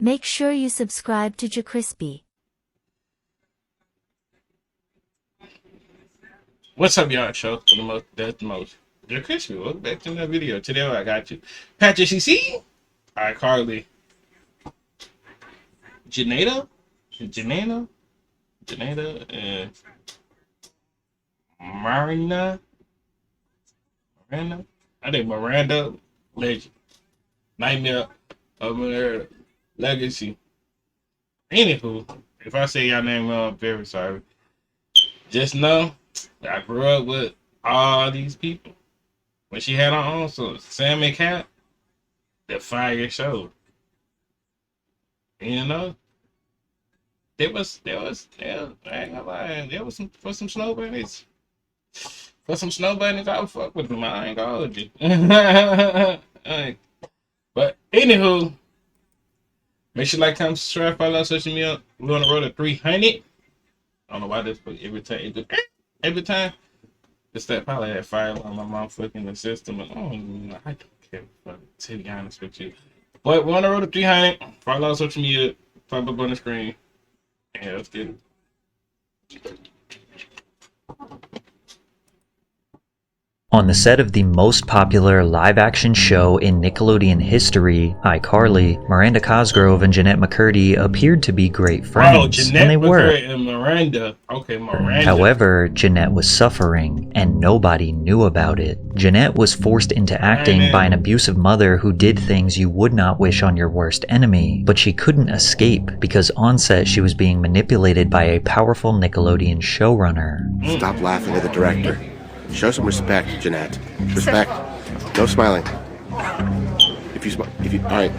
Make sure you subscribe to JerCrispy. What's up, y'all? Show for the most. That's the most. JerCrispy. Welcome back to another video. Today I got you. Patrick CC, iCarly, Jennette, and Miranda. I think Miranda, legend. Nightmare of Miranda, legacy. Anywho, if I say y'all name wrong, I'm very sorry. Just know I grew up with all these people. When she had her own, so Sam and Cat, the fire show. You know, there was, I ain't gonna lie, there was some snow bunnies. For some snow bunnies, I would fuck with them. I ain't gonna hold you. But anywho, make sure you like, comment, subscribe, follow us, social media. We're on the road to 300. I don't know why this, but every time. It's that probably had fire on my motherfucking the system. And, I don't care, to be honest with you. But we're on the road to 300. Follow us, social media. Pop up on the screen. And let's get it. On the set of the most popular live-action show in Nickelodeon history, iCarly, Miranda Cosgrove and Jennette McCurdy appeared to be great friends, and they were. And Miranda. Okay, Miranda. However, Jennette was suffering, and nobody knew about it. Jennette was forced into acting by an abusive mother who did things you would not wish on your worst enemy, but she couldn't escape because on set she was being manipulated by a powerful Nickelodeon showrunner. Stop laughing at the director. Show some respect, Jennette. Respect. No smiling. All right.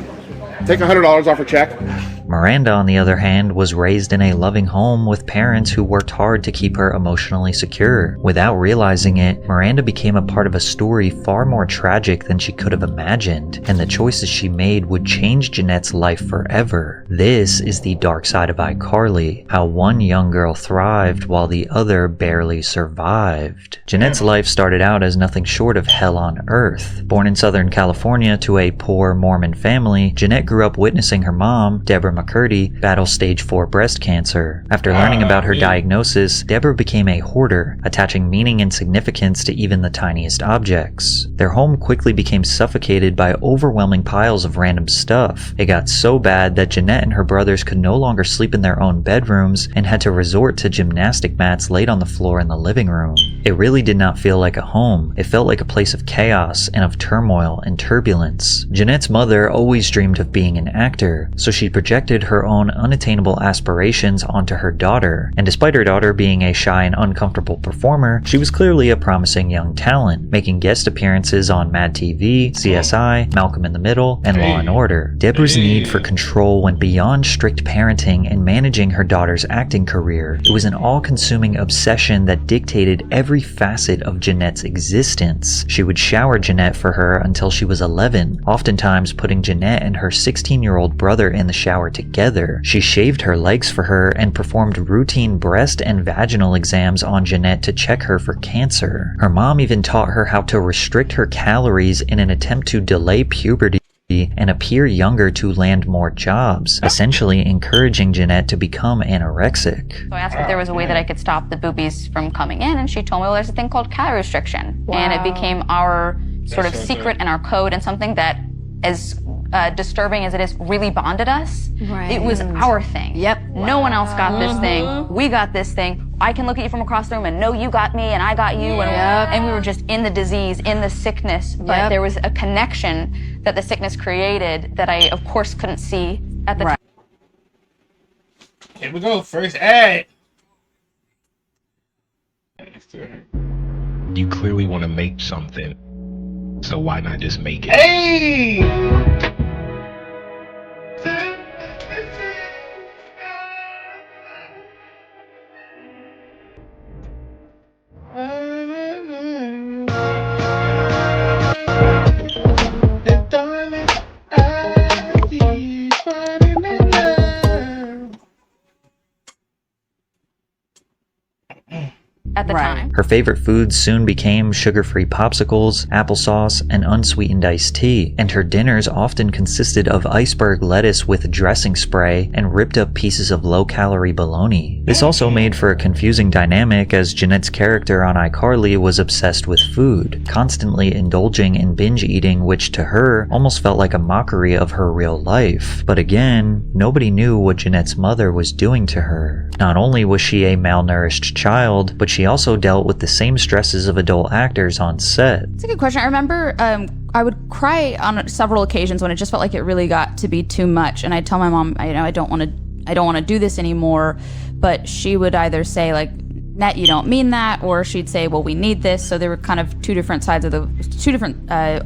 Take $100 off her check. Miranda, on the other hand, was raised in a loving home with parents who worked hard to keep her emotionally secure. Without realizing it, Miranda became a part of a story far more tragic than she could have imagined, and the choices she made would change Jennette's life forever. This is the dark side of iCarly, how one young girl thrived while the other barely survived. Jennette's life started out as nothing short of hell on earth. Born in Southern California to a poor Mormon family, Jennette grew up witnessing her mom, Deborah McCurdy, battle stage 4 breast cancer. After learning about her diagnosis, Deborah became a hoarder, attaching meaning and significance to even the tiniest objects. Their home quickly became suffocated by overwhelming piles of random stuff. It got so bad that Jennette and her brothers could no longer sleep in their own bedrooms and had to resort to gymnastic mats laid on the floor in the living room. It really did not feel like a home. It felt like a place of chaos and of turmoil and turbulence. Jennette's mother always dreamed of being an actor, so she projected her own unattainable aspirations onto her daughter, and despite her daughter being a shy and uncomfortable performer, she was clearly a promising young talent, making guest appearances on Mad TV, CSI, Malcolm in the Middle, and Law & Order. Deborah's need for control went beyond strict parenting and managing her daughter's acting career. It was an all-consuming obsession that dictated every facet of Jennette's existence. She would shower Jennette for her until she was 11, oftentimes putting Jennette and her 16-year-old brother in the shower together. She shaved her legs for her and performed routine breast and vaginal exams on Jennette to check her for cancer. Her mom even taught her how to restrict her calories in an attempt to delay puberty and appear younger to land more jobs, essentially encouraging Jennette to become anorexic. So I asked if there was a way that I could stop the boobies from coming in, and she told me, well, there's a thing called calorie restriction. Wow. And it became our sort of secret and our code, and something that, as disturbing as it is, really bonded us. Right. It was our thing. Yep. No one else got this thing. We got this thing. I can look at you from across the room and know you got me and I got you. And we were just in the disease, in the sickness. But there was a connection that the sickness created that I, of course, couldn't see at the time. Here we go. First ad. You clearly want to make something. So why not just make it? Hey! at the time. Her favorite foods soon became sugar-free popsicles, applesauce, and unsweetened iced tea, and her dinners often consisted of iceberg lettuce with dressing spray and ripped up pieces of low-calorie bologna. This also made for a confusing dynamic, as Jennette's character on iCarly was obsessed with food, constantly indulging in binge eating, which to her almost felt like a mockery of her real life. But again, nobody knew what Jennette's mother was doing to her. Not only was she a malnourished child, but she also dealt with the same stresses of adult actors on set. It's a good question. I remember I would cry on several occasions when it just felt like it really got to be too much, and I'd tell my mom, I don't want to do this anymore, but she would either say like, Net, you don't mean that, or she'd say, well, we need this. So there were kind of two different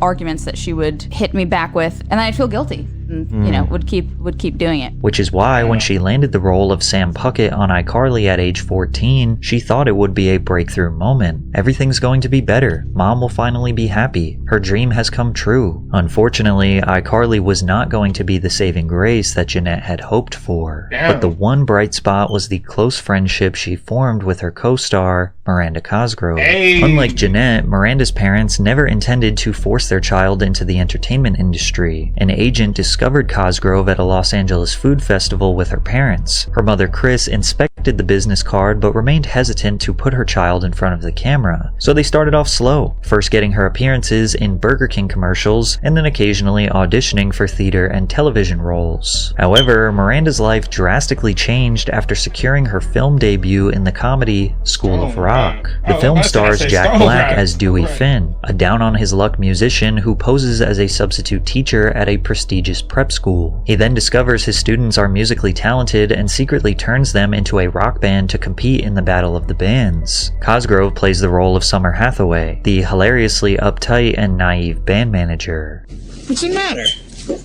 arguments that she would hit me back with, and then I'd feel guilty. And, would keep doing it. Which is why when she landed the role of Sam Puckett on iCarly at age 14, she thought it would be a breakthrough moment. Everything's going to be better. Mom will finally be happy. Her dream has come true. Unfortunately, iCarly was not going to be the saving grace that Jennette had hoped for. Damn. But the one bright spot was the close friendship she formed with her co-star, Miranda Cosgrove. Hey. Unlike Jennette, Miranda's parents never intended to force their child into the entertainment industry. An agent discovered Cosgrove at a Los Angeles food festival with her parents. Her mother, Chris, inspected the business card but remained hesitant to put her child in front of the camera. So they started off slow, first getting her appearances in Burger King commercials and then occasionally auditioning for theater and television roles. However, Miranda's life drastically changed after securing her film debut in the comedy School of Rock. The film stars Jack Black as Dewey Finn, a down-on-his-luck musician who poses as a substitute teacher at a prestigious prep school. He then discovers his students are musically talented and secretly turns them into a rock band to compete in the Battle of the Bands. Cosgrove plays the role of Summer Hathaway, the hilariously uptight and naive band manager. What's the matter?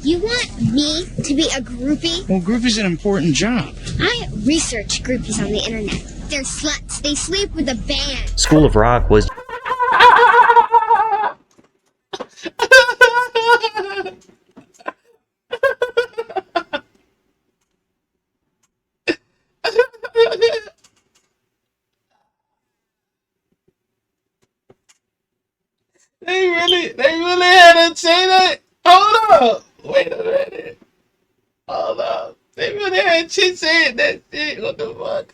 You want me to be a groupie? Well, groupie's an important job. I research groupies on the internet. They're sluts. They sleep with a band. School of Rock was They really had to say that? Hold up. Wait a minute. Hold up. They really had shit saying that shit. What the fuck?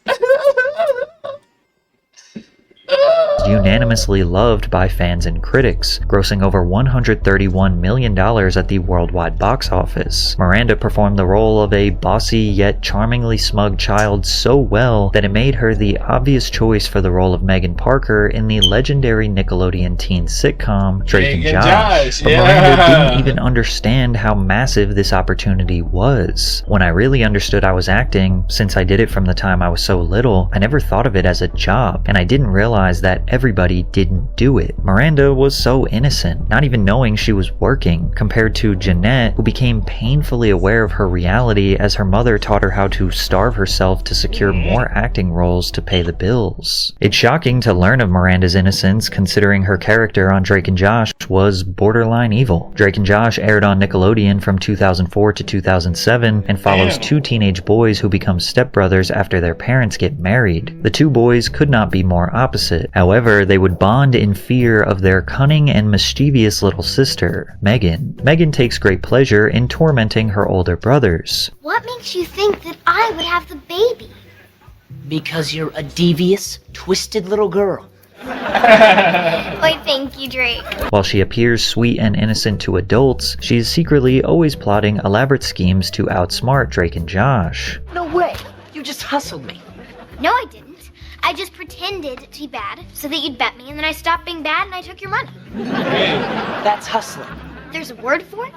unanimously loved by fans and critics, grossing over $131 million at the worldwide box office. Miranda performed the role of a bossy yet charmingly smug child so well that it made her the obvious choice for the role of Megan Parker in the legendary Nickelodeon teen sitcom Drake and Josh. But Miranda didn't even understand how massive this opportunity was. When I really understood I was acting, since I did it from the time I was so little, I never thought of it as a job, and I didn't realize that everybody didn't do it. Miranda was so innocent, not even knowing she was working, compared to Jennette, who became painfully aware of her reality as her mother taught her how to starve herself to secure more acting roles to pay the bills. It's shocking to learn of Miranda's innocence, considering her character on Drake and Josh was borderline evil. Drake and Josh aired on Nickelodeon from 2004 to 2007 and follows two teenage boys who become stepbrothers after their parents get married. The two boys could not be more opposite. However, they would bond in fear of their cunning and mischievous little sister, Megan. Megan takes great pleasure in tormenting her older brothers. What makes you think that I would have the baby? Because you're a devious, twisted little girl. Why, thank you, Drake. While she appears sweet and innocent to adults, she is secretly always plotting elaborate schemes to outsmart Drake and Josh. No way! You just hustled me. No, I didn't. I just pretended to be bad so that you'd bet me, and then I stopped being bad and I took your money. That's hustling. There's a word for it?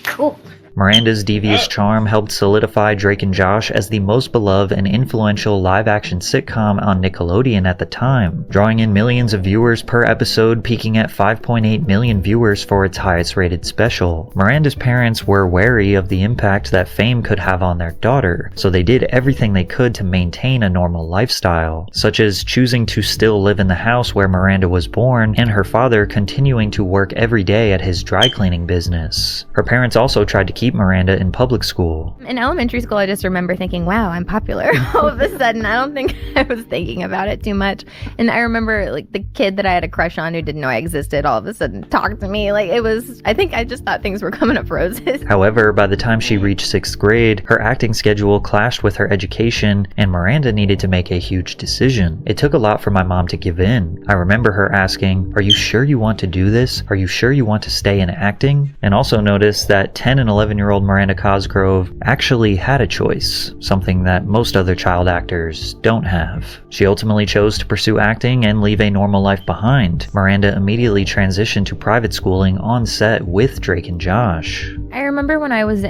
Cool. Miranda's devious charm helped solidify Drake and Josh as the most beloved and influential live-action sitcom on Nickelodeon at the time, drawing in millions of viewers per episode, peaking at 5.8 million viewers for its highest-rated special. Miranda's parents were wary of the impact that fame could have on their daughter, so they did everything they could to maintain a normal lifestyle, such as choosing to still live in the house where Miranda was born, and her father continuing to work every day at his dry cleaning business. Her parents also tried to keep keep Miranda in public school. In elementary school, I just remember thinking, wow, I'm popular. All of a sudden, I don't think I was thinking about it too much. And I remember like the kid that I had a crush on who didn't know I existed all of a sudden talked to me. Like I think I just thought things were coming up roses. However, by the time she reached 6th grade, her acting schedule clashed with her education, and Miranda needed to make a huge decision. It took a lot for my mom to give in. I remember her asking, "Are you sure you want to do this? Are you sure you want to stay in acting?" And also noticed that 10 and 11-year-old Miranda Cosgrove actually had a choice, something that most other child actors don't have. She ultimately chose to pursue acting and leave a normal life behind. Miranda immediately transitioned to private schooling on set with Drake and Josh. I remember when I was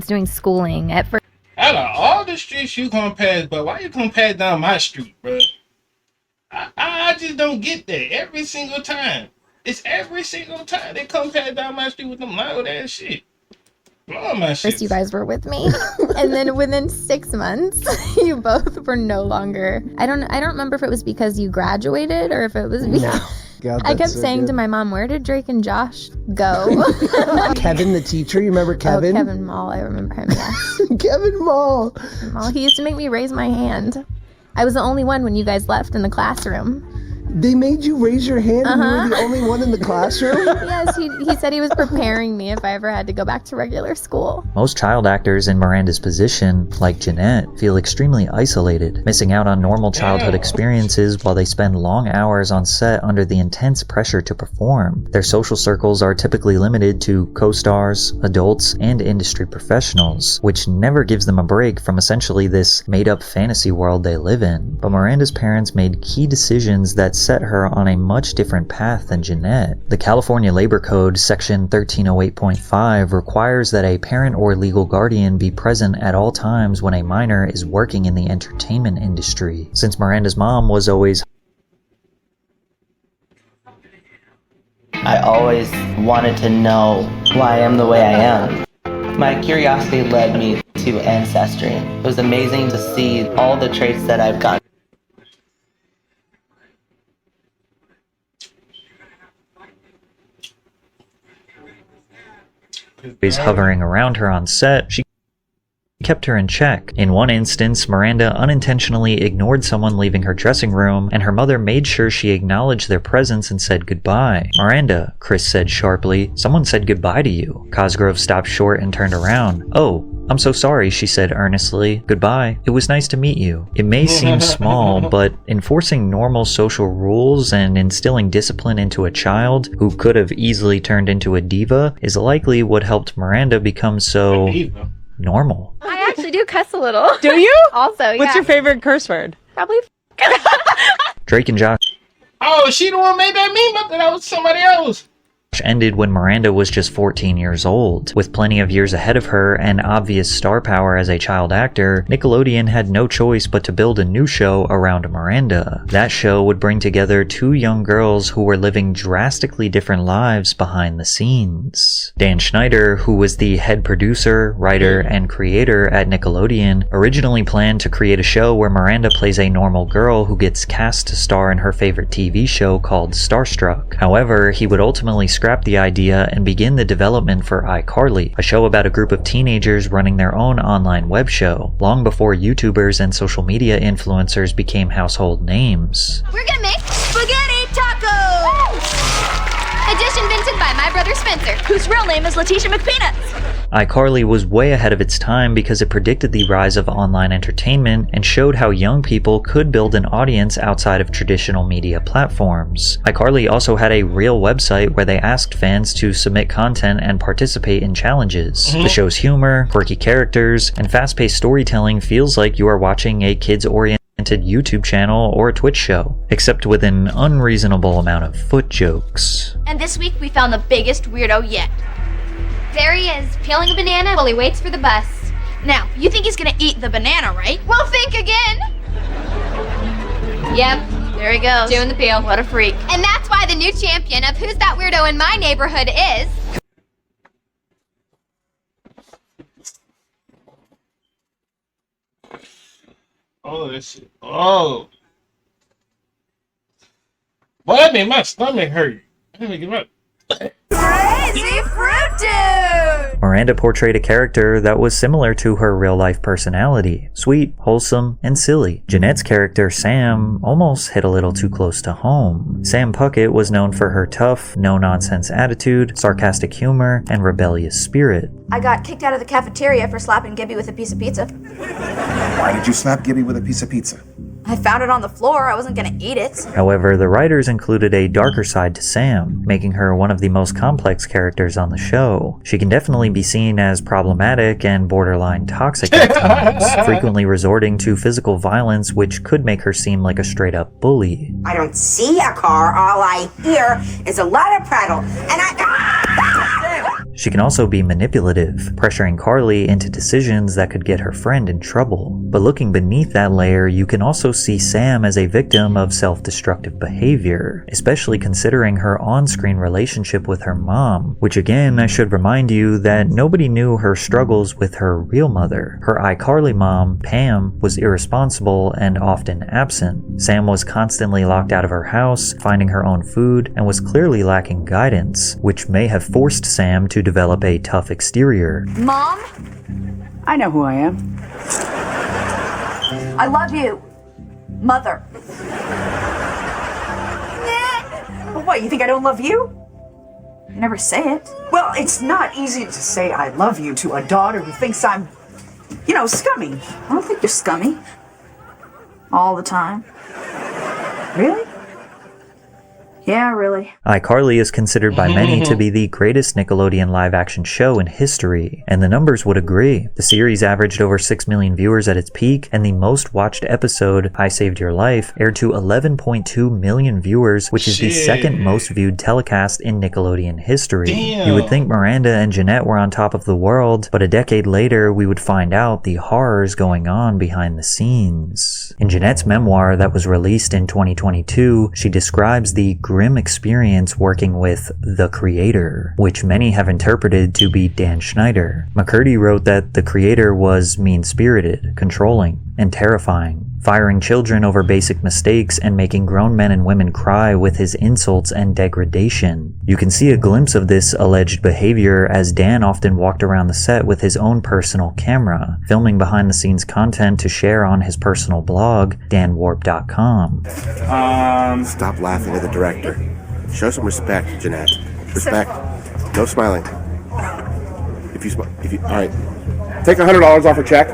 doing schooling at first. Out of all the streets you gonna pass, but why you gonna pass down my street, bro? I just don't get that every single time. It's every single time they come pass down my street with them loud ass shit. Blowing my shit. First, you guys were with me, and then within 6 months, you both were no longer. I don't remember if it was because you graduated or if it was because. No. God, I kept saying to my mom, "Where did Drake and Josh go?" Kevin, the teacher, you remember Kevin? Oh, Kevin Mall, I remember him, yes. Kevin Mall. He used to make me raise my hand. I was the only one when you guys left in the classroom. They made you raise your hand and you were the only one in the classroom? Yes, he said he was preparing me if I ever had to go back to regular school. Most child actors in Miranda's position, like Jennette, feel extremely isolated, missing out on normal childhood experiences while they spend long hours on set under the intense pressure to perform. Their social circles are typically limited to co-stars, adults, and industry professionals, which never gives them a break from essentially this made-up fantasy world they live in. But Miranda's parents made key decisions that set her on a much different path than Jennette. The California Labor Code, Section 1308.5, requires that a parent or legal guardian be present at all times when a minor is working in the entertainment industry. Since Miranda's mom was always I always wanted to know why I am the way I am. My curiosity led me to Ancestry. It was amazing to see all the traits that I've got. always hovering around her on set, she kept her in check. In one instance, Miranda unintentionally ignored someone leaving her dressing room, and her mother made sure she acknowledged their presence and said goodbye. "Miranda," Chris said sharply, "someone said goodbye to you." Cosgrove stopped short and turned around. "Oh, I'm so sorry," she said earnestly. "Goodbye. It was nice to meet you." It may seem small, but enforcing normal social rules and instilling discipline into a child who could have easily turned into a diva is likely what helped Miranda become so normal. I actually do cuss a little. Do you? Also, yeah. What's your favorite curse word? Probably Drake and Josh Oh, she the one made that meme? I thought that was somebody else. ended when Miranda was just 14 years old. With plenty of years ahead of her and obvious star power as a child actor, Nickelodeon had no choice but to build a new show around Miranda. That show would bring together two young girls who were living drastically different lives behind the scenes. Dan Schneider, who was the head producer, writer, and creator at Nickelodeon, originally planned to create a show where Miranda plays a normal girl who gets cast to star in her favorite TV show called Starstruck. However, he would ultimately scrap the idea and begin the development for iCarly, a show about a group of teenagers running their own online web show, long before YouTubers and social media influencers became household names. We're gonna make spaghetti tacos! A dish invented by my brother Spencer, whose real name is Letitia McPeanuts. iCarly was way ahead of its time because it predicted the rise of online entertainment and showed how young people could build an audience outside of traditional media platforms. iCarly also had a real website where they asked fans to submit content and participate in challenges. The show's humor, quirky characters, and fast-paced storytelling feels like you are watching a kids-oriented YouTube channel or a Twitch show, except with an unreasonable amount of foot jokes. And this week we found the biggest weirdo yet. There he is, peeling a banana while he waits for the bus. Now, you think he's gonna eat the banana, right? Well, think again! Yep, there he goes. Doing the peel. What a freak. And that's why the new champion of Who's That Weirdo in My Neighborhood is... Oh, this shit. Oh. Boy, that made my stomach hurt. Let me get up. Crazy Fruit Dude! Miranda portrayed a character that was similar to her real-life personality, sweet, wholesome, and silly. Jennette's character, Sam, almost hit a little too close to home. Sam Puckett was known for her tough, no-nonsense attitude, sarcastic humor, and rebellious spirit. I got kicked out of the cafeteria for slapping Gibby with a piece of pizza. Why did you slap Gibby with a piece of pizza? I found it on the floor. I wasn't gonna eat it. However, the writers included a darker side to Sam, making her one of the most complex characters on the show. She can definitely be seen as problematic and borderline toxic at times, frequently resorting to physical violence, which could make her seem like a straight-up bully. I don't see a car. All I hear is a lot of prattle, and She can also be manipulative, pressuring Carly into decisions that could get her friend in trouble. But looking beneath that layer, you can also see Sam as a victim of self-destructive behavior, especially considering her on-screen relationship with her mom, which again, I should remind you that nobody knew her struggles with her real mother. Her iCarly mom, Pam, was irresponsible and often absent. Sam was constantly locked out of her house, finding her own food, and was clearly lacking guidance, which may have forced Sam to develop a tough exterior. Mom? I know who I am. I love you. Mother. Well, what, you think I don't love you? You never say it. Well, it's not easy to say I love you to a daughter who thinks I'm, scummy. I don't think you're scummy. All the time. Really? Yeah, really. iCarly is considered by many to be the greatest Nickelodeon live-action show in history, and the numbers would agree. The series averaged over 6 million viewers at its peak, and the most watched episode, I Saved Your Life, aired to 11.2 million viewers, which is the second most viewed telecast in Nickelodeon history. You would think Miranda and Jennette were on top of the world, but a decade later, we would find out the horrors going on behind the scenes. In Jennette's memoir that was released in 2022, she describes the grim experience working with the creator, which many have interpreted to be Dan Schneider. McCurdy wrote that the creator was mean-spirited, controlling, and terrifying, firing children over basic mistakes and making grown men and women cry with his insults and degradation. You can see a glimpse of this alleged behavior as Dan often walked around the set with his own personal camera, filming behind-the-scenes content to share on his personal blog, danwarp.com. Stop laughing at the director. Show some respect, Jennette. Respect. No smiling. All right. Take $100 off her check.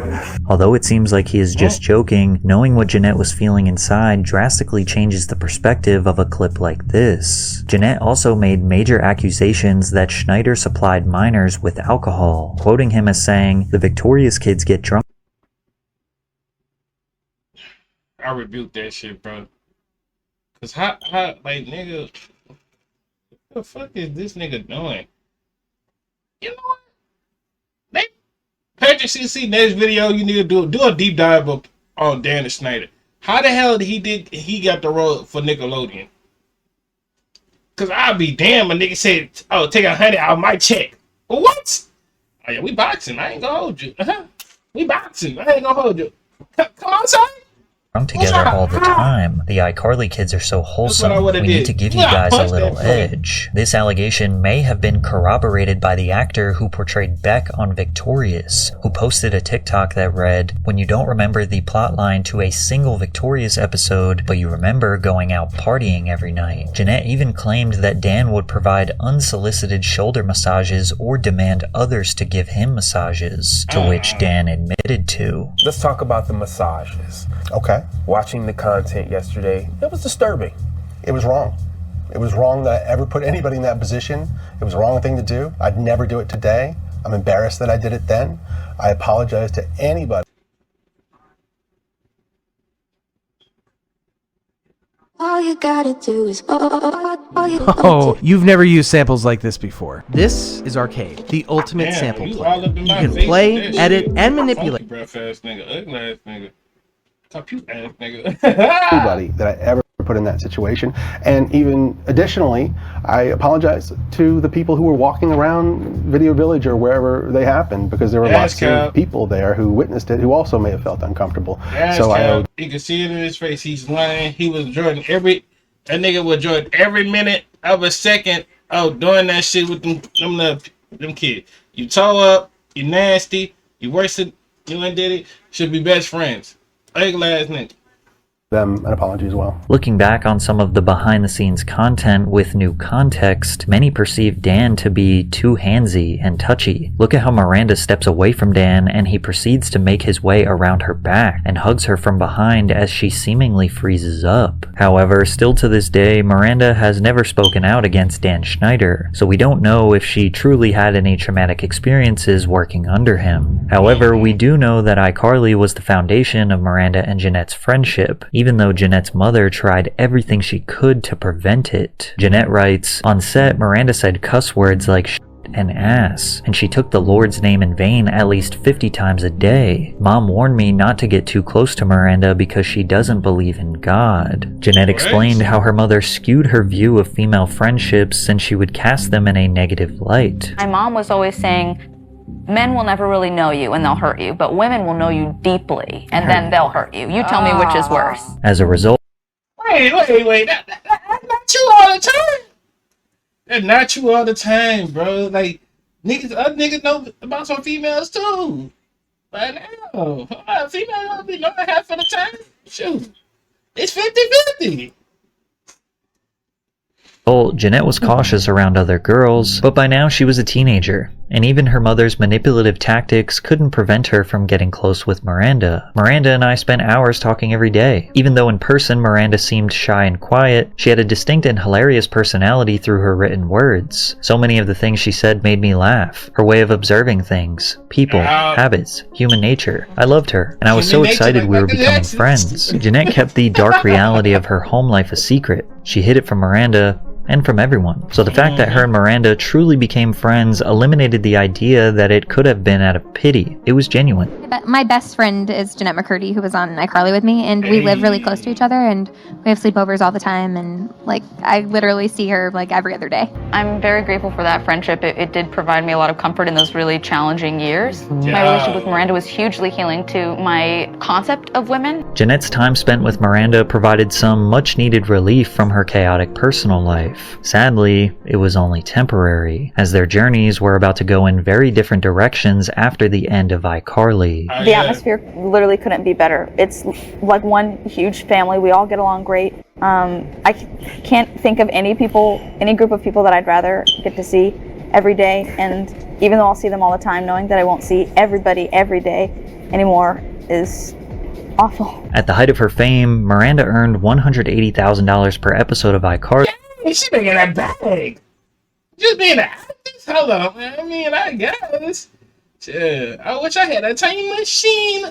Although it seems like he is just joking, knowing what Jennette was feeling inside drastically changes the perspective of a clip like this. Jennette also made major accusations that Schneider supplied minors with alcohol, quoting him as saying, "The Victorious kids get drunk." I rebuke that shit, bro. Cause like, nigga, what the fuck is this nigga doing? You know what? Patrick CC, next video you need to do a deep dive on Dan Schneider. How the hell did he got the role for Nickelodeon? Cause I'll be damn, a nigga said, "Oh, take $100 out of my check." What? Oh yeah, we boxing. I ain't gonna hold you. We boxing. I ain't gonna hold you. Come on, son. Together all the time. The iCarly kids are so wholesome, we need to give you guys a little edge. This allegation may have been corroborated by the actor who portrayed Beck on Victorious, who posted a TikTok that read, "When you don't remember the plotline to a single Victorious episode, but you remember going out partying every night." Jennette even claimed that Dan would provide unsolicited shoulder massages or demand others to give him massages, to which Dan admitted to. Let's talk about the massages. Okay. Watching the content yesterday, it was disturbing. It was wrong. It was wrong that I ever put anybody in that position. It was the wrong thing to do. I'd never do it today. I'm embarrassed that I did it then. I apologize to anybody. All you gotta do is Oh, you've never used samples like this before. This is Arcade, the ultimate sample player. You can play, edit, and manipulate. Breath ass nigga, ugly ass nigga, compute ass nigga. Anybody that I ever put in that situation. And even additionally, I apologize to the people who were walking around Video Village or wherever they happened, because there were lots of people there who witnessed it who also may have felt uncomfortable. So you can see it in his face. He's lying. He was enjoying that nigga was enjoying every minute of a second doing that shit with them kids. You toe up, you nasty, you worse than you ain't did it. Should be best friends. Ugly ass nigga. Them an apology as well. Looking back on some of the behind-the-scenes content with new context, many perceive Dan to be too handsy and touchy. Look at how Miranda steps away from Dan and he proceeds to make his way around her back and hugs her from behind as she seemingly freezes up. However, still to this day, Miranda has never spoken out against Dan Schneider, so we don't know if she truly had any traumatic experiences working under him. However, we do know that iCarly was the foundation of Miranda and Jennette's friendship, even though Jennette's mother tried everything she could to prevent it. Jennette writes, on set, Miranda said cuss words like shit and ass, and she took the Lord's name in vain at least 50 times a day. Mom warned me not to get too close to Miranda because she doesn't believe in God. Jennette explained how her mother skewed her view of female friendships since she would cast them in a negative light. My mom was always saying, men will never really know you and they'll hurt you, but women will know you deeply and then they'll hurt you. You tell me which is worse. As a result, Wait. That's not you all the time. That's not you all the time, bro. Like, other niggas know about some females too. Right now. Females don't be knowing half of the time. Shoot. It's 50-50. Jennette was cautious around other girls, but by now she was a teenager, and even her mother's manipulative tactics couldn't prevent her from getting close with Miranda. Miranda and I spent hours talking every day. Even though in person Miranda seemed shy and quiet, she had a distinct and hilarious personality through her written words. So many of the things she said made me laugh. Her way of observing things, people, habits, human nature. I loved her, and I was so excited we were becoming friends. Jennette kept the dark reality of her home life a secret. She hid it from Miranda, and from everyone. So the fact that her and Miranda truly became friends eliminated the idea that it could have been out of pity. It was genuine. My best friend is Jennette McCurdy, who was on iCarly with me, and we live really close to each other, and we have sleepovers all the time, and I literally see her every other day. I'm very grateful for that friendship. It did provide me a lot of comfort in those really challenging years. Yeah. My relationship with Miranda was hugely healing to my concept of women. Jennette's time spent with Miranda provided some much-needed relief from her chaotic personal life. Sadly, it was only temporary, as their journeys were about to go in very different directions after the end of iCarly. The atmosphere literally couldn't be better. It's like one huge family. We all get along great. I can't think of any group of people that I'd rather get to see every day. And even though I'll see them all the time, knowing that I won't see everybody every day anymore is awful. At the height of her fame, Miranda earned $180,000 per episode of iCarly. She been in that bag. Just being an actress? Hello, man. I mean, I guess. Yeah, I wish I had a time machine.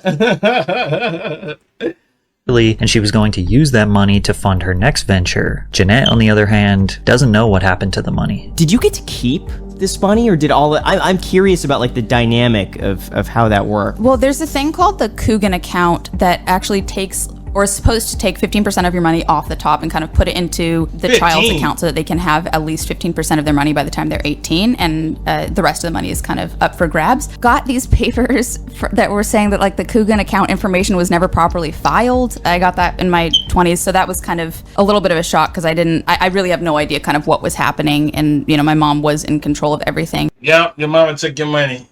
And she was going to use that money to fund her next venture. Jennette, on the other hand, doesn't know what happened to the money. Did you get to keep this money, or did I'm curious about the dynamic of how that worked. Well, there's a thing called the Coogan account that actually takes, or is supposed to take 15% of your money off the top and kind of put it into the 15. child's account so that they can have at least 15% of their money by the time they're 18, and the rest of the money is kind of up for grabs. Got these papers that were saying that the Coogan account information was never properly filed. I got that in my 20s, so that was kind of a little bit of a shock because I really have no idea kind of what was happening, and my mom was in control of everything. Yep, your mama took your money.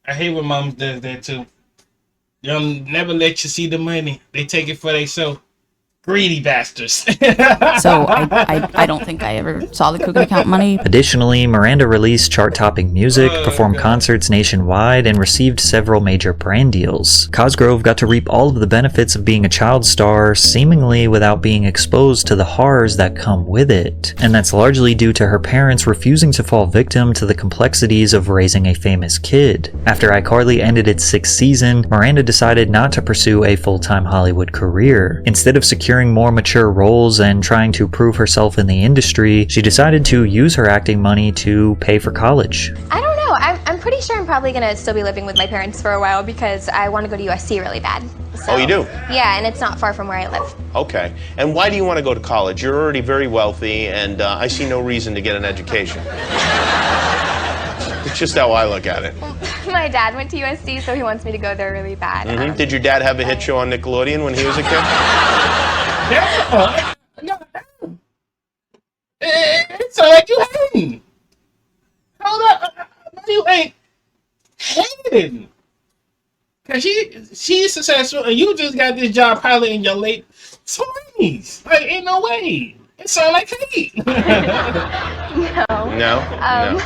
I hate when moms does that too. They'll never let you see the money. They take it for themselves. Greedy bastards. So I don't think I ever saw the Coogan account money. Additionally, Miranda released chart-topping music, performed concerts nationwide, and received several major brand deals. Cosgrove got to reap all of the benefits of being a child star, seemingly without being exposed to the horrors that come with it. And that's largely due to her parents refusing to fall victim to the complexities of raising a famous kid. After iCarly ended its 6th season, Miranda decided not to pursue a full-time Hollywood career. Instead of securing more mature roles and trying to prove herself in the industry, she decided to use her acting money to pay for college. I don't know. I'm pretty sure I'm probably going to still be living with my parents for a while because I want to go to USC really bad. So, oh, you do? Yeah, and it's not far from where I live. Okay. And why do you want to go to college? You're already very wealthy, and I see no reason to get an education. It's just how I look at it. My dad went to USC, so he wants me to go there really bad. Mm-hmm. Did your dad have a hit show on Nickelodeon when he was a kid? It sounds like you hating. Hold up. You ain't hating. Cause she's successful and you just got this job pilot in your late 20s. Like, ain't no way. It sounds like hate. No. No,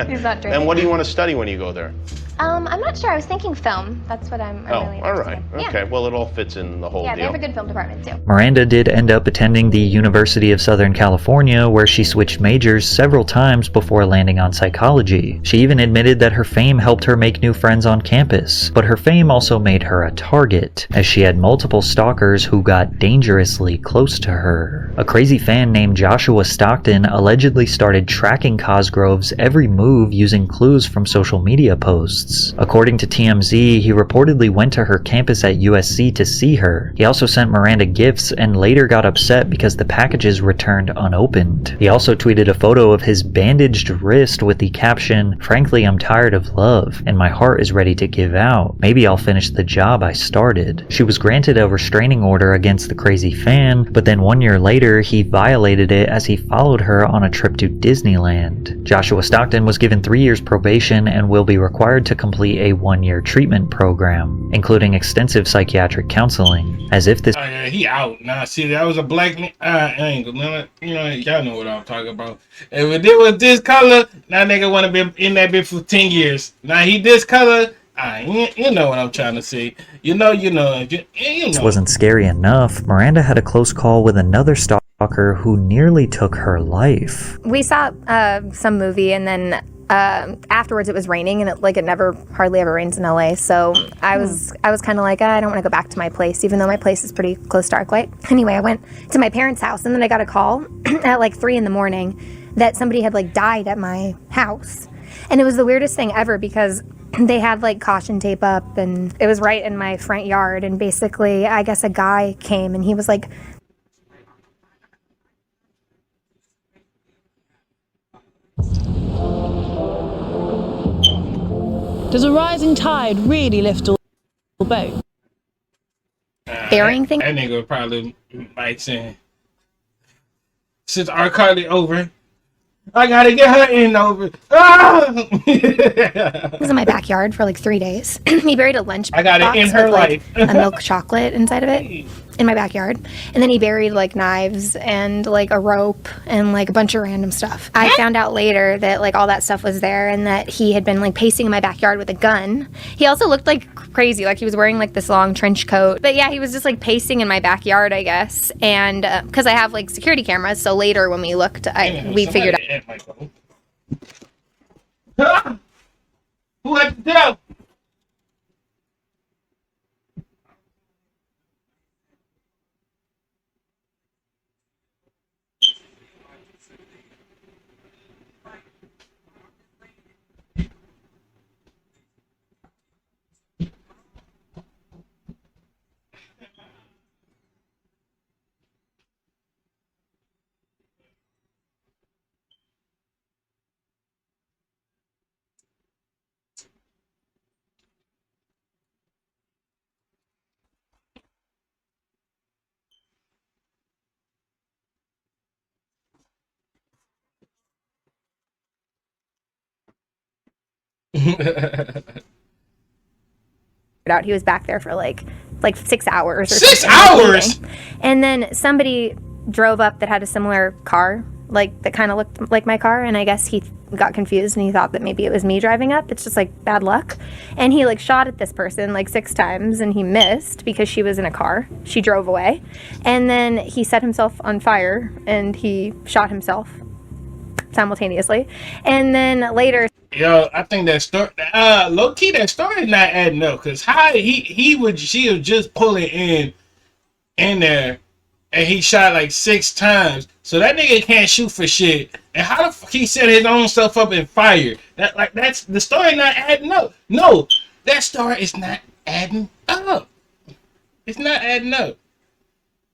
he's not drinking. And what do you want to study when you go there? I'm not sure. I was thinking film. That's what I'm really all interested right. in. Yeah. Okay. Well, it all fits in the whole Yeah, deal. they have a good film department too. Miranda did end up attending the University of Southern California, where she switched majors several times before landing on psychology. She even admitted that her fame helped her make new friends on campus, but her fame also made her a target, as she had multiple stalkers who got dangerously close to her. A crazy fan named Joshua Stockton allegedly started tracking Cosgrove's every move using clues from social media posts. According to TMZ, he reportedly went to her campus at USC to see her. He also sent Miranda gifts and later got upset because the packages returned unopened. He also tweeted a photo of his bandaged wrist with the caption, "Frankly, I'm tired of love, and my heart is ready to give out. Maybe I'll finish the job I started." She was granted a restraining order against the crazy fan, but then 1 year later, he violated it as he followed her on a trip to Disneyland. Joshua Stockton was given 3 years probation and will be required to complete a 1-year treatment program, including extensive psychiatric counseling. As if this— Oh yeah, he out. Nah, see, that was a black angle. You know, y'all know what I'm talking about. If it was this color, that nigga wanna be in that bitch for 10 years. Now he this color, you know what I'm trying to say. You know. This wasn't scary enough, Miranda had a close call with another stalker who nearly took her life. We saw some movie, and then afterwards it was raining, and it never hardly ever rains in LA. So I was kind of like, I don't want to go back to my place, even though my place is pretty close to Arclight. Anyway, I went to my parents' house, and then I got a call at like 3 a.m. that somebody had like died at my house, and it was the weirdest thing ever because they had like caution tape up, and it was right in my front yard. And basically, I guess a guy came, and he was like, Does a rising tide really lift all boats? burying things. That nigga probably might say, since iCarly over, I gotta get her in over. Ah! It was in my backyard for like 3 days. He buried a lunch I got it box in her with like life. a milk chocolate inside of it in my backyard. And then he buried like knives and like a rope and like a bunch of random stuff. I found out later that like all that stuff was there and that he had been like pacing in my backyard with a gun. He also looked like crazy, like he was wearing like this long trench coat. But yeah, he was just like pacing in my backyard, I guess. And because I have like security cameras, so later when we looked, we figured out. Who had to tell? Out. He was back there for like 6 hours. Or 6 something. hours? And then somebody drove up that had a similar car, like that kind of looked like my car, and I guess he got confused and he thought that maybe it was me driving up. It's just like bad luck. And he like shot at this person like 6 times and he missed because she was in a car. She drove away. And then he set himself on fire and he shot himself simultaneously. And then later, Yo, I think that story, low key, that story is not adding up. Cause how she was just pulling in there, and he shot like 6 times. So that nigga can't shoot for shit. And how the fuck he set his own stuff up in fire? That's the story not adding up. No, that story is not adding up. It's not adding up.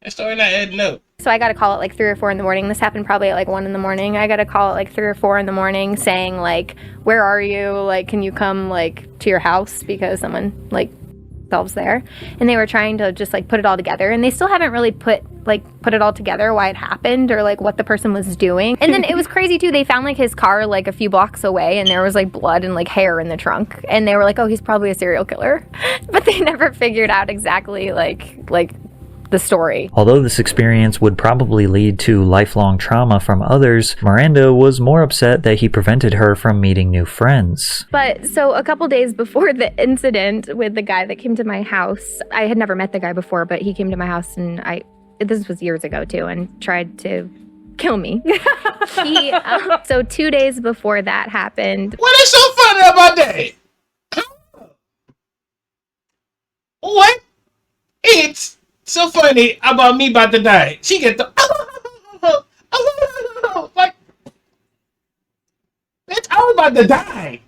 That story not adding up. so I got a call at like 3 or 4 in the morning. This happened probably at like 1 in the morning. I got a call at like 3 or 4 in the morning saying like, where are you? Like, can you come like to your house because someone like themselves there, and they were trying to just like put it all together, and they still haven't really put it all together, why it happened or like what the person was doing. And then it was crazy too, they found like his car like a few blocks away, and there was like blood and like hair in the trunk, and they were like, oh, he's probably a serial killer. But they never figured out exactly like the story. Although this experience would probably lead to lifelong trauma from others, Miranda was more upset that he prevented her from meeting new friends. But so a couple days before the incident with the guy that came to my house, I had never met the guy before, but he came to my house, and this was years ago too, and tried to kill me. So 2 days before that happened. What is so funny about that? What? It's so funny about me about to die. She get the like, bitch, I was about to die.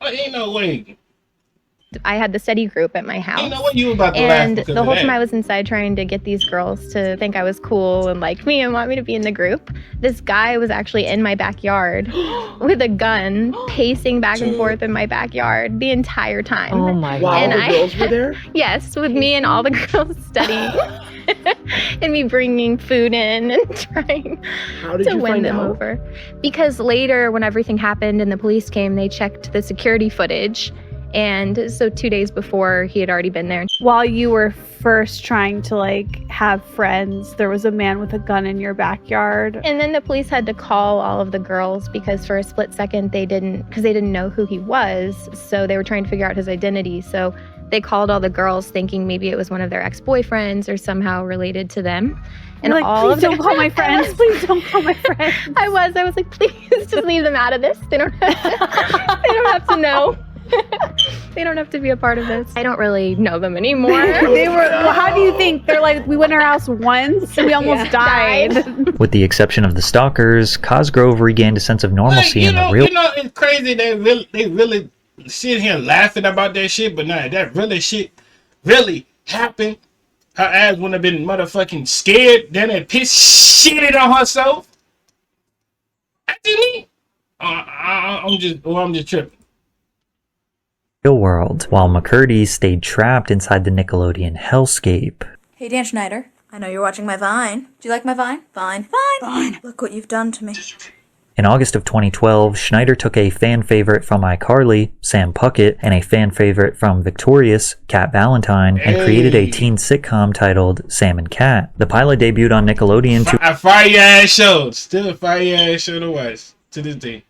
Oh, ain't no way. I had the study group at my house. You know what, you were about to laugh and because the of whole that. time I was inside trying to get these girls to think I was cool and like me and want me to be in the group. This guy was actually in my backyard with a gun, pacing back and forth in my backyard the entire time. Oh my While all the girls were there? Yes, with me and all the girls studying. And me bringing food in and trying to win them over. Because later, when everything happened and the police came, they checked the security footage. And so 2 days before, he had already been there. While you were first trying to like have friends, there was a man with a gun in your backyard. And then the police had to call all of the girls because for a split second they didn't know who he was. So they were trying to figure out his identity. So they called all the girls thinking maybe it was one of their ex-boyfriends or somehow related to them. And like, all please of don't call my friends. Please don't call my friends. I was like, please just leave them out of this. They don't have to know. They don't have to be a part of this. I don't really know them anymore. They were. Well, how do you think? They're like, we went to our house once and we almost died. With the exception of the stalkers, Cosgrove regained a sense of normalcy in the real. You know, it's crazy. They really sit here laughing about that shit, but nah, that really shit really happened. Her ass wouldn't have been motherfucking scared. Then it pissed shitted on herself. After me, I'm just tripping. Real world, while McCurdy stayed trapped inside the Nickelodeon hellscape. Hey, Dan Schneider. I know you're watching my Vine. Do you like my Vine? Fine. Look what you've done to me. In August of 2012, Schneider took a fan favorite from iCarly, Sam Puckett, and a fan favorite from Victorious, Cat Valentine, and created a teen sitcom titled Sam and Cat. The pilot debuted on Nickelodeon A fire ass show. Still a fire ass show to watch to this day.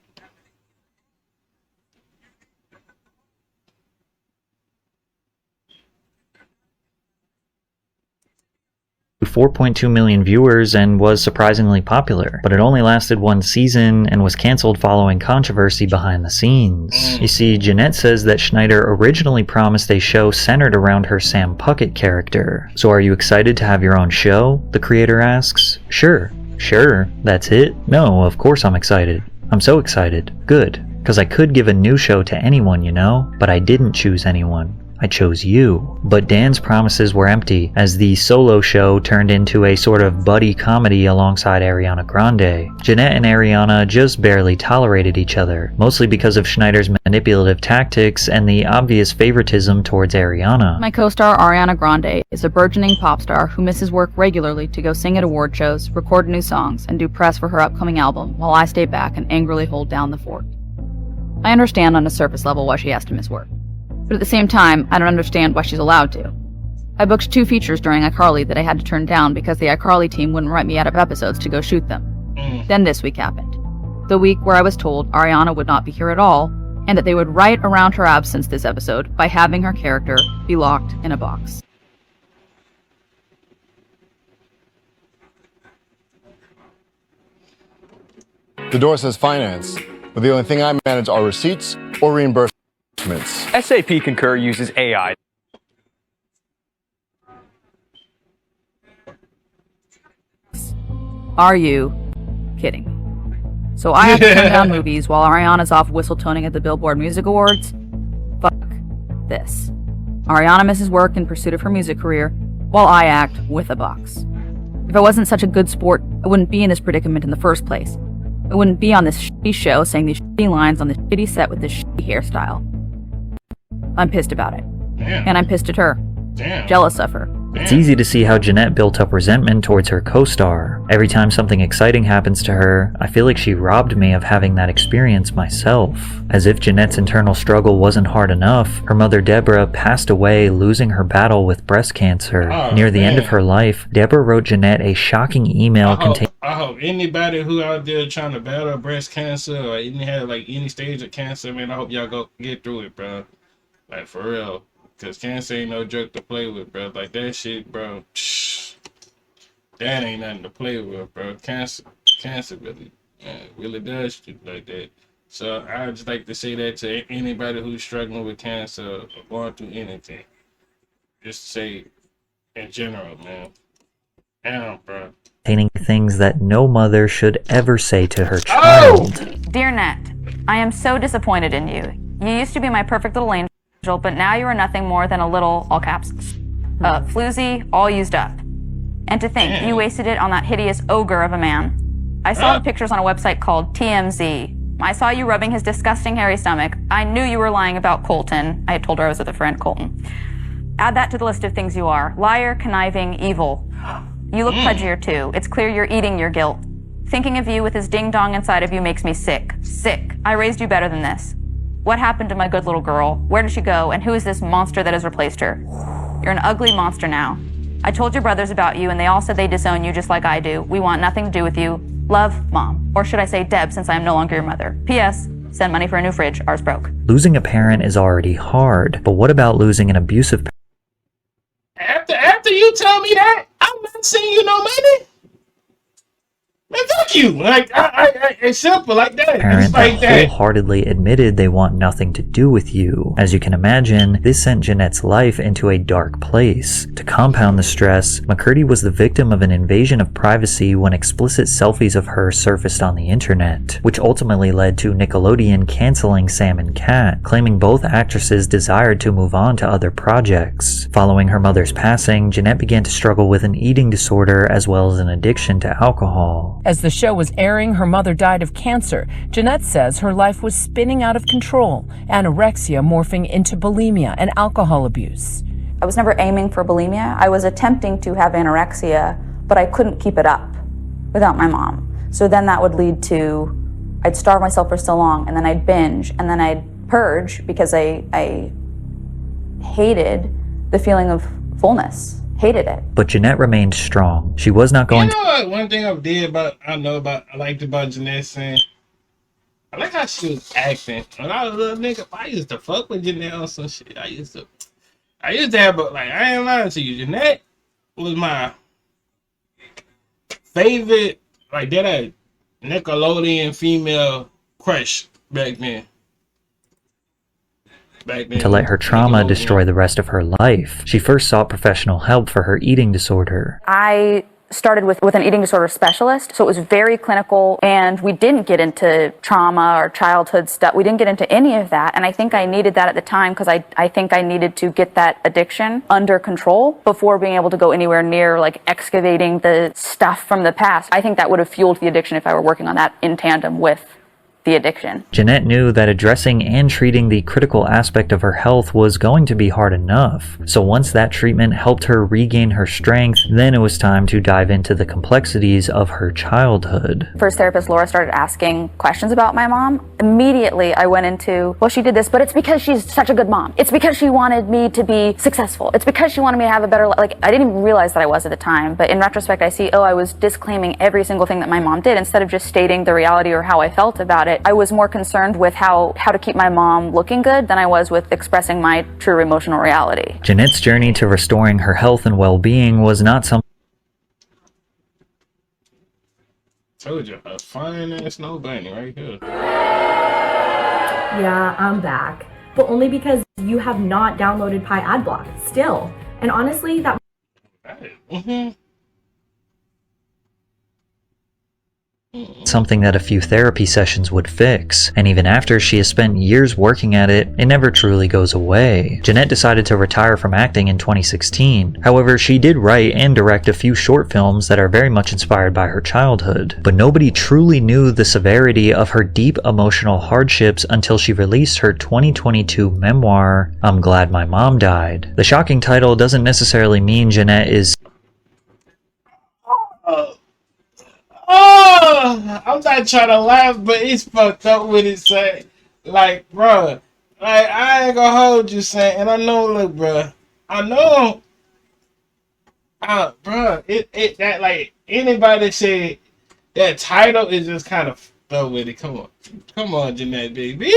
4.2 million viewers and was surprisingly popular, but it only lasted one season and was canceled following controversy behind the scenes. You see, Jennette says that Schneider originally promised a show centered around her Sam Puckett character. So are you excited to have your own show? The creator asks. Sure, that's it? No, of course I'm excited. I'm so excited. Good, because I could give a new show to anyone, you know, but I didn't choose anyone. I chose you. But Dan's promises were empty, as the solo show turned into a sort of buddy comedy alongside Ariana Grande. Jennette and Ariana just barely tolerated each other, mostly because of Schneider's manipulative tactics and the obvious favoritism towards Ariana. My co-star Ariana Grande is a burgeoning pop star who misses work regularly to go sing at award shows, record new songs, and do press for her upcoming album, while I stay back and angrily hold down the fort. I understand on a surface level why she has to miss work. But at the same time, I don't understand why she's allowed to. I booked 2 features during iCarly that I had to turn down because the iCarly team wouldn't write me out of episodes to go shoot them. Then this week happened. The week where I was told Ariana would not be here at all, and that they would write around her absence this episode by having her character be locked in a box. The door says finance, but the only thing I manage are receipts or reimbursements. SAP Concur uses AI. Are you kidding me? So I have to turn down movies while Ariana's off whistle-toning at the Billboard Music Awards? Fuck this. Ariana misses work in pursuit of her music career, while I act with a box. If I wasn't such a good sport, I wouldn't be in this predicament in the first place. I wouldn't be on this shitty show saying these shitty lines on this shitty set with this shitty hairstyle. I'm pissed about it. Damn. And I'm pissed at her. Damn. Jealous of her. It's easy to see how Jennette built up resentment towards her co-star. Every time something exciting happens to her, I feel like she robbed me of having that experience myself. As if Jennette's internal struggle wasn't hard enough, her mother Deborah passed away losing her battle with breast cancer. Near the end of her life, Deborah wrote Jennette a shocking email containing... I hope anybody who out there trying to battle breast cancer or any stage of cancer, man, I hope y'all go get through it, bro. Like, for real. Because cancer ain't no joke to play with, bro. Like, that shit, bro. That ain't nothing to play with, bro. Cancer really does shit like that. So, I just like to say that to anybody who's struggling with cancer or going through anything. Just say, in general, man. Damn, bro. Containing things that no mother should ever say to her child. Dear Nette, I am so disappointed in you. You used to be my perfect little angel, but now you are nothing more than a little, all caps, floozy, all used up. And to think, you wasted it on that hideous ogre of a man. I saw the pictures on a website called TMZ. I saw you rubbing his disgusting hairy stomach. I knew you were lying about Colton. I had told her I was with a friend, Colton. Add that to the list of things you are. Liar, conniving, evil. You look pudgier too. It's clear you're eating your guilt. Thinking of you with his ding-dong inside of you makes me sick. Sick. I raised you better than this. What happened to my good little girl? Where did she go? And who is this monster that has replaced her? You're an ugly monster now. I told your brothers about you, and they all said they disown you just like I do. We want nothing to do with you. Love, Mom. Or should I say Deb, since I am no longer your mother. P.S. Send money for a new fridge. Ours broke. Losing a parent is already hard, but what about losing an abusive parent? After you tell me that, I'm not sending you no money. Man, fuck you. Like, it's simple like that. Parent It's like that wholeheartedly admitted they want nothing to do with you. As you can imagine, this sent Jennette's life into a dark place. To compound the stress, McCurdy was the victim of an invasion of privacy when explicit selfies of her surfaced on the internet, which ultimately led to Nickelodeon canceling Sam and Cat, claiming both actresses desired to move on to other projects. Following her mother's passing, Jennette began to struggle with an eating disorder as well as an addiction to alcohol. As the show was airing, her mother died of cancer. Jennette says her life was spinning out of control, anorexia morphing into bulimia and alcohol abuse. I was never aiming for bulimia. I was attempting to have anorexia, but I couldn't keep it up without my mom. So then that would lead to, I'd starve myself for so long, and then I'd binge, and then I'd purge because I hated the feeling of fullness. Hated it. But Jennette remained strong. She was not going to... You know what? One thing I liked about Jennette saying, I like how she was acting. When I was a little nigga, I used to fuck with Jennette on some shit. I used to have, but like, I ain't lying to you. Jennette was my favorite, like, that Nickelodeon female crush back then. To let her trauma destroy the rest of her life. She first sought professional help for her eating disorder. I started with an eating disorder specialist, so it was very clinical, and we didn't get into trauma or childhood stuff. We didn't get into any of that, and I think I needed that at the time because I think I needed to get that addiction under control before being able to go anywhere near like excavating the stuff from the past. I think that would have fueled the addiction if I were working on that in tandem with the addiction. Jennette knew that addressing and treating the critical aspect of her health was going to be hard enough. So once that treatment helped her regain her strength, then it was time to dive into the complexities of her childhood. First therapist Laura started asking questions about my mom. Immediately I went into, well, she did this, but it's because she's such a good mom. It's because she wanted me to be successful. It's because she wanted me to have a better life. Like, I didn't even realize that I was at the time, but in retrospect I see, I was disclaiming every single thing that my mom did instead of just stating the reality or how I felt about it. I was more concerned with how to keep my mom looking good than I was with expressing my true emotional reality. Jennette's journey to restoring her health and well-being was not something... Told you, a fine-ass no bunny right here. Yeah, I'm back. But only because you have not downloaded Pi Adblock still. And honestly, that... something that a few therapy sessions would fix, and even after she has spent years working at it, it never truly goes away. Jennette decided to retire from acting in 2016. However, she did write and direct a few short films that are very much inspired by her childhood, but nobody truly knew the severity of her deep emotional hardships until she released her 2022 memoir, I'm Glad My Mom Died. The shocking title doesn't necessarily mean Jennette is I'm not trying to laugh, but it's fucked up when it say, like, bruh, like, I ain't gonna hold you, saying, and I know, look, bruh, I know, bruh, that, like, anybody say that title is just kind of fucked up with it. Come on, Jennette, baby.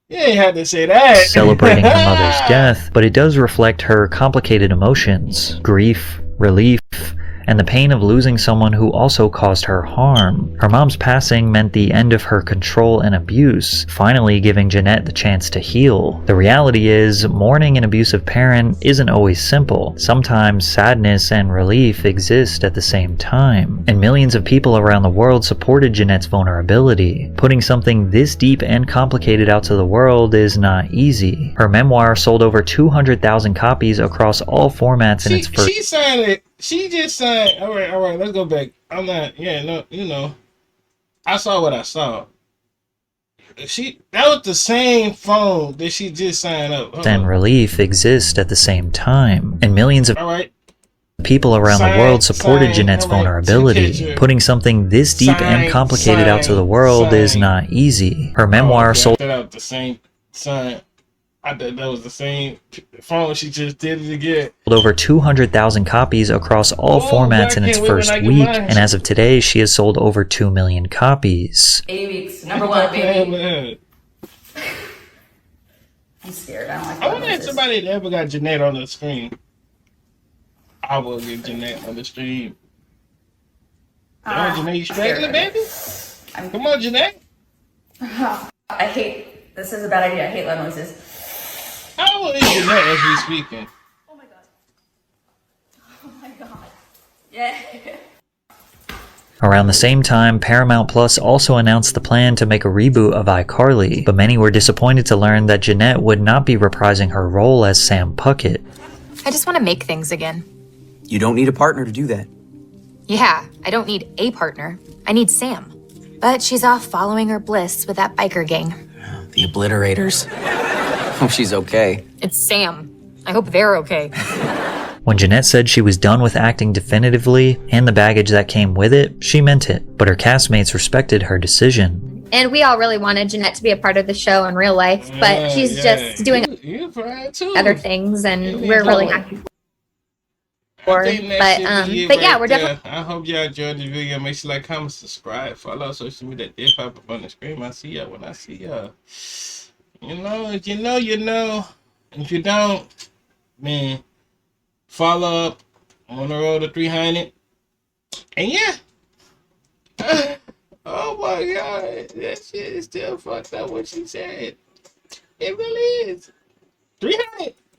You ain't had to say that. Celebrating her mother's death, but it does reflect her complicated emotions, grief, relief, and the pain of losing someone who also caused her harm. Her mom's passing meant the end of her control and abuse, finally giving Jennette the chance to heal. The reality is, mourning an abusive parent isn't always simple. Sometimes sadness and relief exist at the same time, and millions of people around the world supported Jennette's vulnerability. Putting something this deep and complicated out to the world is not easy. Her memoir sold over 200,000 copies across all formats in its first... She signed it. She just signed. All right, let's go back. I'm not, I saw what I saw. That was the same phone that she just signed up. And relief exist at the same time. And millions of people around the world supported Jennette's vulnerability. Putting something this deep and complicated out to the world is not easy. Her memoir sold... Out the same sign. I thought that was the same phone. She just did it again. Over 200,000 copies across all formats in its first week, and as of today, she has sold over 2 million copies. 80 weeks, number one, baby. I'm scared. I don't like. I wonder if somebody that ever got Jennette on the screen. I will get Jennette on the stream. Jennette, you struggling, baby? Come on, Jennette. I hate. This is a bad idea. I hate loud noises. How old is Jennette as we speaking? Oh my god. Oh my god. Yeah. Around the same time, Paramount Plus also announced the plan to make a reboot of iCarly, but many were disappointed to learn that Jennette would not be reprising her role as Sam Puckett. I just want to make things again. You don't need a partner to do that. Yeah, I don't need a partner. I need Sam. But she's off following her bliss with that biker gang. The Obliterators. Hope she's okay. It's Sam. I hope they're okay. When Jennette said she was done with acting definitively, and the baggage that came with it, she meant it, but her castmates respected her decision. And we all really wanted Jennette to be a part of the show in real life, but she's just doing other things, and we're really happy for her. But yeah, we're definitely... I hope y'all enjoyed the video. Make sure you like, comment, subscribe, follow social media that did pop up on the screen. I see y'all when I see y'all. If you know, you know. If you don't, man, follow up on the road to 300. And yeah. Oh my god, that shit is still fucked up what she said. It really is. 300.